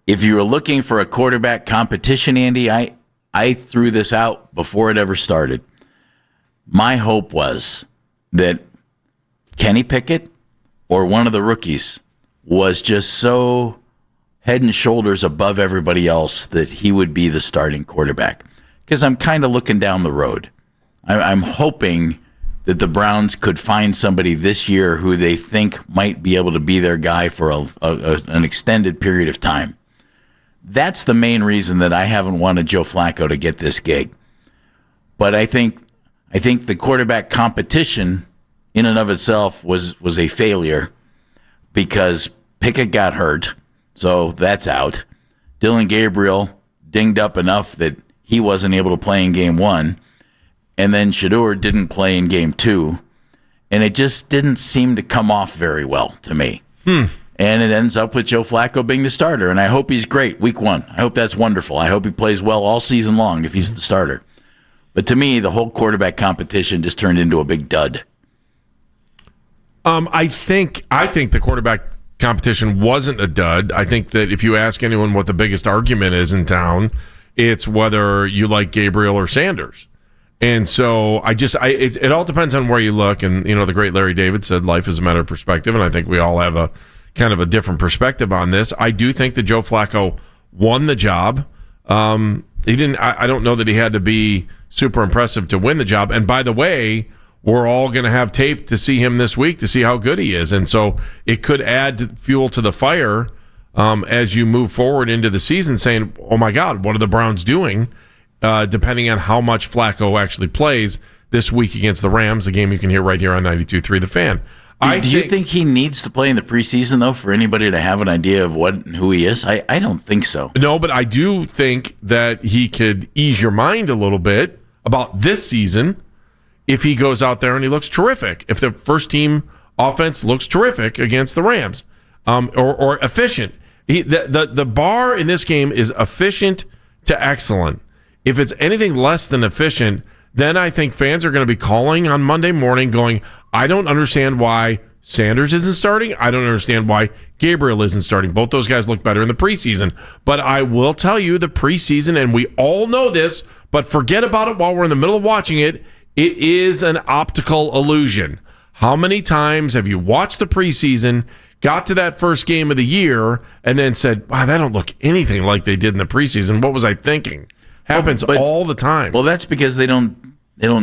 if you were looking for a quarterback competition, Andy, I threw this out before it ever started. My hope was that Kenny Pickett or one of the rookies was just so head and shoulders above everybody else that he would be the starting quarterback. Because I'm kind of looking down the road. I'm hoping that the Browns could find somebody this year who they think might be able to be their guy for an extended period of time. That's the main reason that I haven't wanted Joe Flacco to get this gig. But I think the quarterback competition in and of itself was a failure because Pickett got hurt. So that's out. Dylan Gabriel dinged up enough that he wasn't able to play in game 1. And then Shedeur didn't play in game 2. And it just didn't seem to come off very well to me. And it ends up with Joe Flacco being the starter. And I hope he's great week 1. I hope that's wonderful. I hope he plays well all season long if he's the starter. But to me, the whole quarterback competition just turned into a big dud. I think the quarterback competition wasn't a dud. I think that if you ask anyone what the biggest argument is in town, it's whether you like Gabriel or Sanders. And so it all depends on where you look. And, the great Larry David said life is a matter of perspective. And I think we all have a kind of a different perspective on this. I do think that Joe Flacco won the job. He didn't. I don't know that he had to be super impressive to win the job. And by the way, we're all going to have tape to see him this week to see how good he is. And so it could add fuel to the fire as you move forward into the season saying, oh, my God, what are the Browns doing? Depending on how much Flacco actually plays this week against the Rams, the game you can hear right here on 92.3 The Fan. Do you think he needs to play in the preseason, though, for anybody to have an idea of what and who he is? I don't think so. No, but I do think that he could ease your mind a little bit about this season if he goes out there and he looks terrific. If the first-team offense looks terrific against the Rams or efficient. The bar in this game is efficient to excellent. If it's anything less than efficient, then I think fans are going to be calling on Monday morning going, I don't understand why Sanders isn't starting. I don't understand why Gabriel isn't starting. Both those guys look better in the preseason. But I will tell you the preseason, and we all know this, but forget about it while we're in the middle of watching it, it is an optical illusion. How many times have you watched the preseason, got to that first game of the year, and then said, wow, that don't look anything like they did in the preseason. What was I thinking? Happens all the time. Well, that's because they don't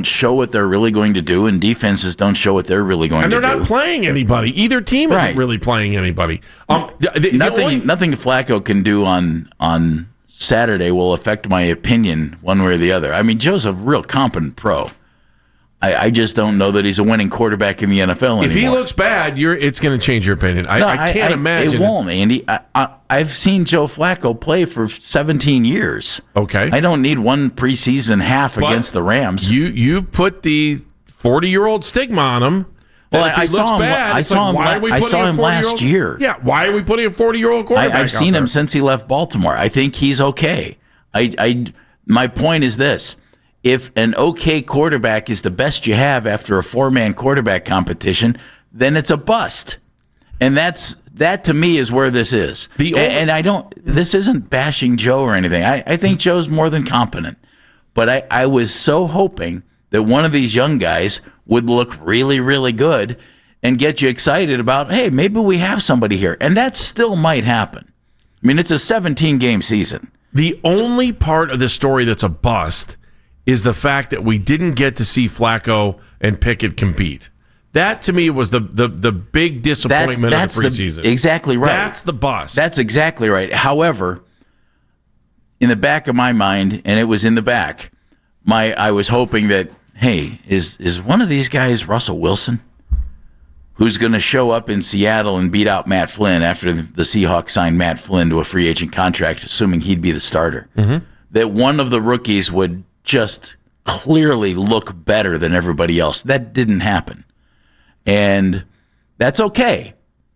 show what they're really going to do, and defenses don't show what they're really going to do. And they're not playing anybody. Either team isn't really playing anybody. Nothing Flacco can do on Saturday will affect my opinion one way or the other. I mean, Joe's a real competent pro. I just don't know that he's a winning quarterback in the NFL anymore. If he looks bad, it's going to change your opinion. I can't imagine. It won't, Andy. I've seen Joe Flacco play for 17 years. Okay. I don't need one preseason half against the Rams. You put the 40-year-old stigma on him. Well, I saw him last year. Yeah, why are we putting a 40-year-old quarterback I've seen him since he left Baltimore. I think he's okay. My point is this. If an okay quarterback is the best you have after a four-man quarterback competition, then it's a bust. And that to me is where this is. This isn't bashing Joe or anything. I think Joe's more than competent. But I was so hoping that one of these young guys would look really, really good and get you excited about, hey, maybe we have somebody here. And that still might happen. I mean, it's a 17-game season. The only part of the story that's a bust is the fact that we didn't get to see Flacco and Pickett compete. That, to me, was the big disappointment of the preseason. Exactly right. That's the bust. That's exactly right. However, in the back of my mind, and it was in the back, I was hoping that, hey, is one of these guys Russell Wilson, who's going to show up in Seattle and beat out Matt Flynn after the Seahawks signed Matt Flynn to a free agent contract, assuming he'd be the starter, that one of the rookies would just clearly look better than everybody else. That didn't happen. And that's okay.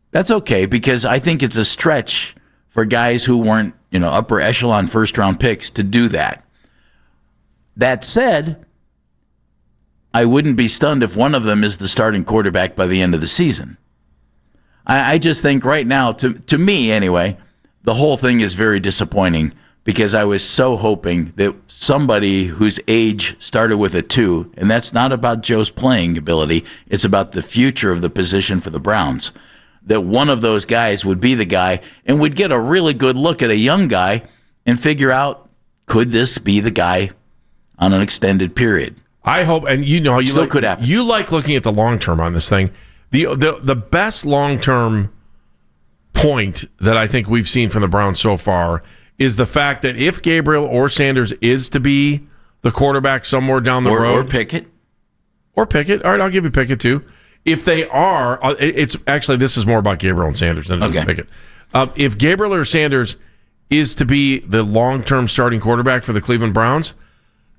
That's okay because I think it's a stretch for guys who weren't, upper echelon first-round picks to do that. That said, I wouldn't be stunned if one of them is the starting quarterback by the end of the season. I just think right now, to me anyway, the whole thing is very disappointing because I was so hoping that somebody whose age started with a 2, and that's not about Joe's playing ability, it's about the future of the position for the Browns, that one of those guys would be the guy and would get a really good look at a young guy and figure out, could this be the guy on an extended period? I hope, and Still could happen. You like looking at the long term on this thing. The best long term point that I think we've seen from the Browns so far is the fact that if Gabriel or Sanders is to be the quarterback somewhere down the road, or Pickett, all right, I'll give you Pickett too. If they are, it's actually, this is more about Gabriel and Sanders than it is Pickett. If Gabriel or Sanders is to be the long-term starting quarterback for the Cleveland Browns,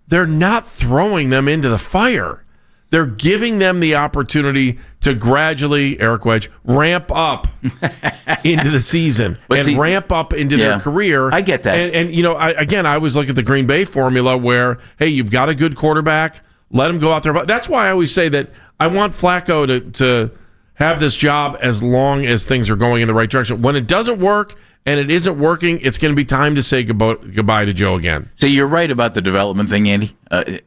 they're not throwing them into the fire. They're giving them the opportunity to gradually, Eric Wedge, ramp up into the season ramp up into their career. I get that. And I always look at the Green Bay formula where, hey, you've got a good quarterback, let him go out there. But that's why I always say that I want Flacco to have this job as long as things are going in the right direction. When it doesn't work and it isn't working, it's going to be time to say goodbye to Joe again. So you're right about the development thing, Andy,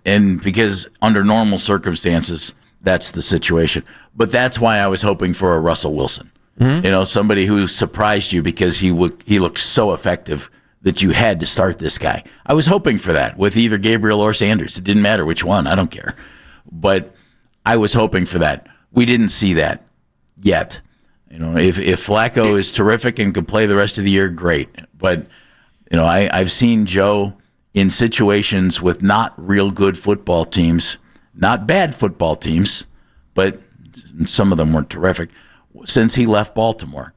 and because under normal circumstances, that's the situation. But that's why I was hoping for a Russell Wilson. Mm-hmm. Somebody who surprised you because he looked so effective that you had to start this guy. I was hoping for that with either Gabriel or Sanders. It didn't matter which one. I don't care. But I was hoping for that. We didn't see that yet. If Flacco is terrific and can play the rest of the year, great. But, I've seen Joe in situations with not real good football teams, not bad football teams, but some of them weren't terrific, since he left Baltimore.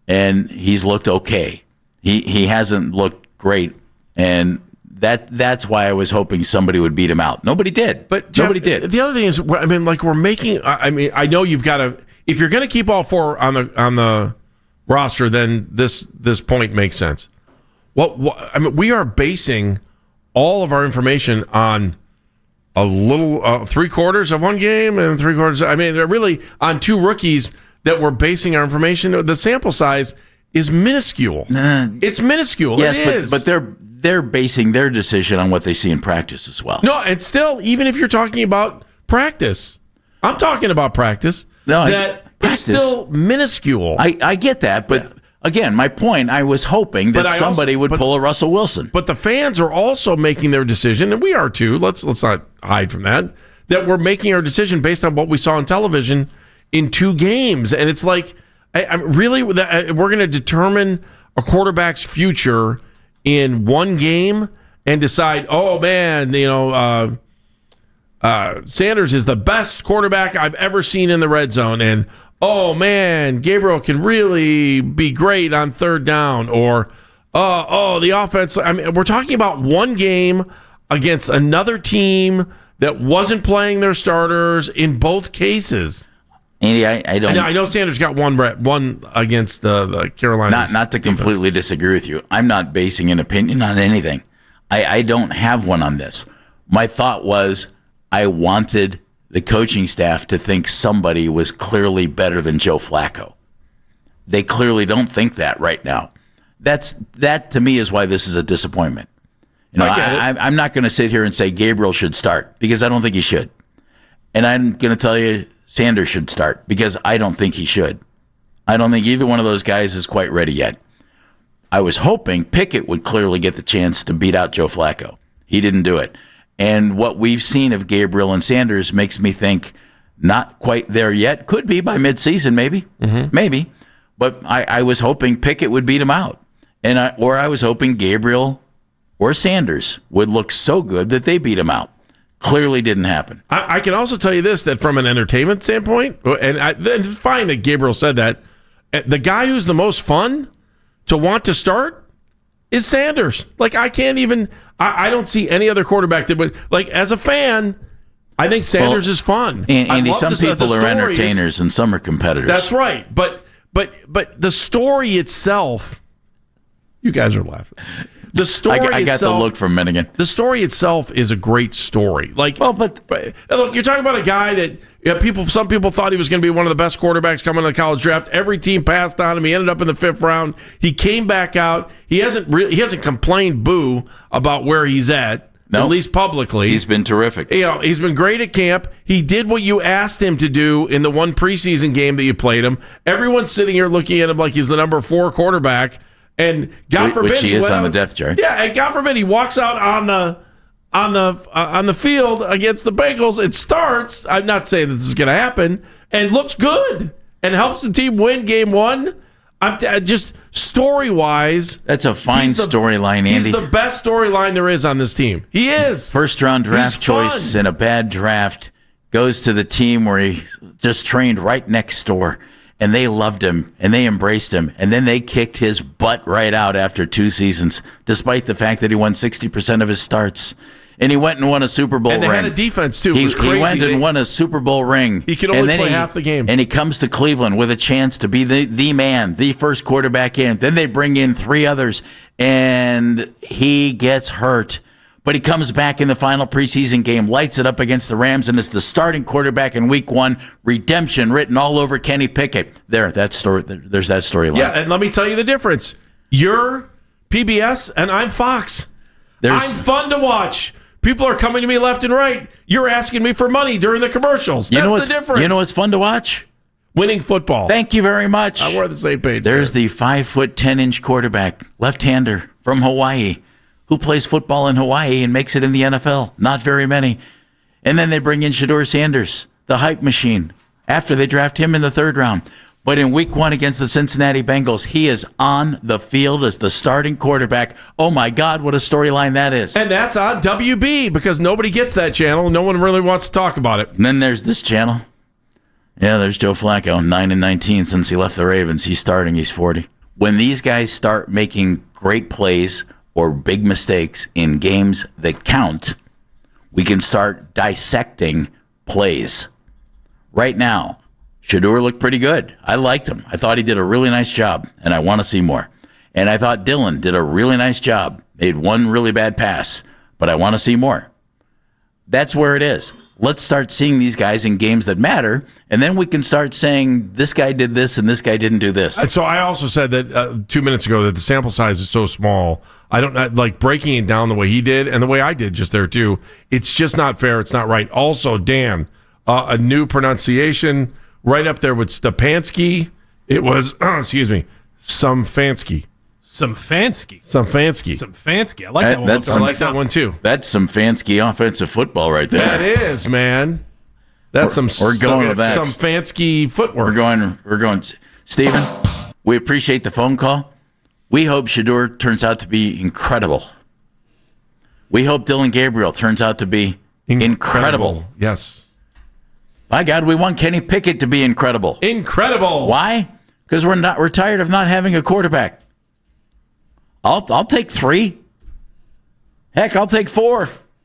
And he's looked okay. He hasn't looked great. And that's why I was hoping somebody would beat him out. Nobody did. But Jeff, nobody did. The other thing is, we're making. I know you've got to. If you're going to keep all 4 on the roster, then this point makes sense. We are basing all of our information on a little 3/4 of one game and 3/4. They're really on 2 rookies that we're basing our information. The sample size is minuscule. It's minuscule. Yes, it is. But they're basing their decision on what they see in practice as well. No, and still, even if you're talking about practice, I'm talking about practice. No, it's still minuscule. I get that, but again, my point, I was hoping that somebody would pull a Russell Wilson. But the fans are also making their decision, and we are too. Let's not hide from that we're making our decision based on what we saw on television in 2 games. And it's like, I'm really, we're going to determine a quarterback's future in 1 game and decide, oh man, Sanders is the best quarterback I've ever seen in the red zone, and oh man, Gabriel can really be great on 3rd down, or the offense. We're talking about 1 game against another team that wasn't playing their starters in both cases. Andy, I don't. I know Sanders got one against the Carolina. Not to completely disagree with you. I'm not basing an opinion on anything. I don't have one on this. My thought was I wanted the coaching staff to think somebody was clearly better than Joe Flacco. They clearly don't think that right now. That to me is why this is a disappointment. I'm not going to sit here and say Gabriel should start because I don't think he should. And I'm going to tell you Sanders should start because I don't think he should. I don't think either one of those guys is quite ready yet. I was hoping Pickett would clearly get the chance to beat out Joe Flacco. He didn't do it. And what we've seen of Gabriel and Sanders makes me think not quite there yet. Could be by midseason, maybe. Mm-hmm. Maybe. But I was hoping Pickett would beat him out. Or I was hoping Gabriel or Sanders would look so good that they beat him out. Clearly didn't happen. I can also tell you this, that from an entertainment standpoint, and it's fine that Gabriel said that, the guy who's the most fun to want to start is Sanders. Like, I can't even, I don't see any other quarterback that would, like, as a fan, I think Sanders is fun. Andy, some people are entertainers and some are competitors. That's right. But the story itself, you guys are laughing. the story I got itself, the look from Minigan. The story itself is a great story. Like, well, but look, you're talking about a guy that some people thought he was going to be one of the best quarterbacks coming to the college draft. Every team passed on him. He ended up in the 5th round. He came back out. He hasn't complained boo about where he's at. Nope. At least publicly. He's been terrific. He's been great at camp. He did what you asked him to do in the one preseason game that you played him. Everyone's sitting here looking at him like he's the number 4 quarterback. And God forbid, which he is on the depth chart. Yeah, and God forbid he walks out on the field against the Bengals. It starts. I'm not saying this is going to happen, and looks good and helps the team win game 1. Just story-wise, that's a fine storyline, Andy. He's the best storyline there is on this team. He is. First-round draft choice in a bad draft, goes to the team where he just trained right next door, and they loved him, and they embraced him, and then they kicked his butt right out after 2 seasons, despite the fact that he won 60% of his starts. And he went and won a Super Bowl ring. And they had a defense, too. It was crazy. He went and won a Super Bowl ring. He could only play half the game. And he comes to Cleveland with a chance to be the man, the first quarterback in. Then they bring in 3 others, and he gets hurt. But he comes back in the final preseason game, lights it up against the Rams, and is the starting quarterback in Week 1. Redemption written all over Kenny Pickett. There's that storyline. Yeah, and let me tell you the difference. You're PBS, and I'm Fox. I'm fun to watch. People are coming to me left and right. You're asking me for money during the commercials. That's the difference. You know what's fun to watch? Winning football. Thank you very much. We're on the same page. There's the 5'10" quarterback, left-hander from Hawaii, who plays football in Hawaii and makes it in the NFL. Not very many. And then they bring in Shedeur Sanders, the hype machine, after they draft him in the 3rd round. But in Week 1 against the Cincinnati Bengals, he is on the field as the starting quarterback. Oh, my God, what a storyline that is. And that's on WB because nobody gets that channel. No one really wants to talk about it. And then there's this channel. Yeah, there's Joe Flacco, 9-19 since he left the Ravens. He's starting. He's 40. When these guys start making great plays or big mistakes in games that count, we can start dissecting plays. Right now, Shedeur looked pretty good. I liked him. I thought he did a really nice job, and I want to see more. And I thought Dylan did a really nice job. Made one really bad pass, but I want to see more. That's where it is. Let's start seeing these guys in games that matter, and then we can start saying this guy did this and this guy didn't do this. So I also said that 2 minutes ago that the sample size is so small. I don't like breaking it down the way he did and the way I did just there too. It's just not fair. It's not right. Also, Dan, a new pronunciation. Right up there with Stepanski, it was, Somfanski. I like that one. I like that one, too. That's some fancy offensive football right there. That is, man. That's we're going with that. Some fancy footwork. We're going. Stephen, we appreciate the phone call. We hope Shedeur turns out to be incredible. We hope Dylan Gabriel turns out to be incredible. Yes. By God, we want Kenny Pickett to be incredible. Incredible. Why? Because we're tired of not having a quarterback. I'll take 3. Heck, I'll take 4.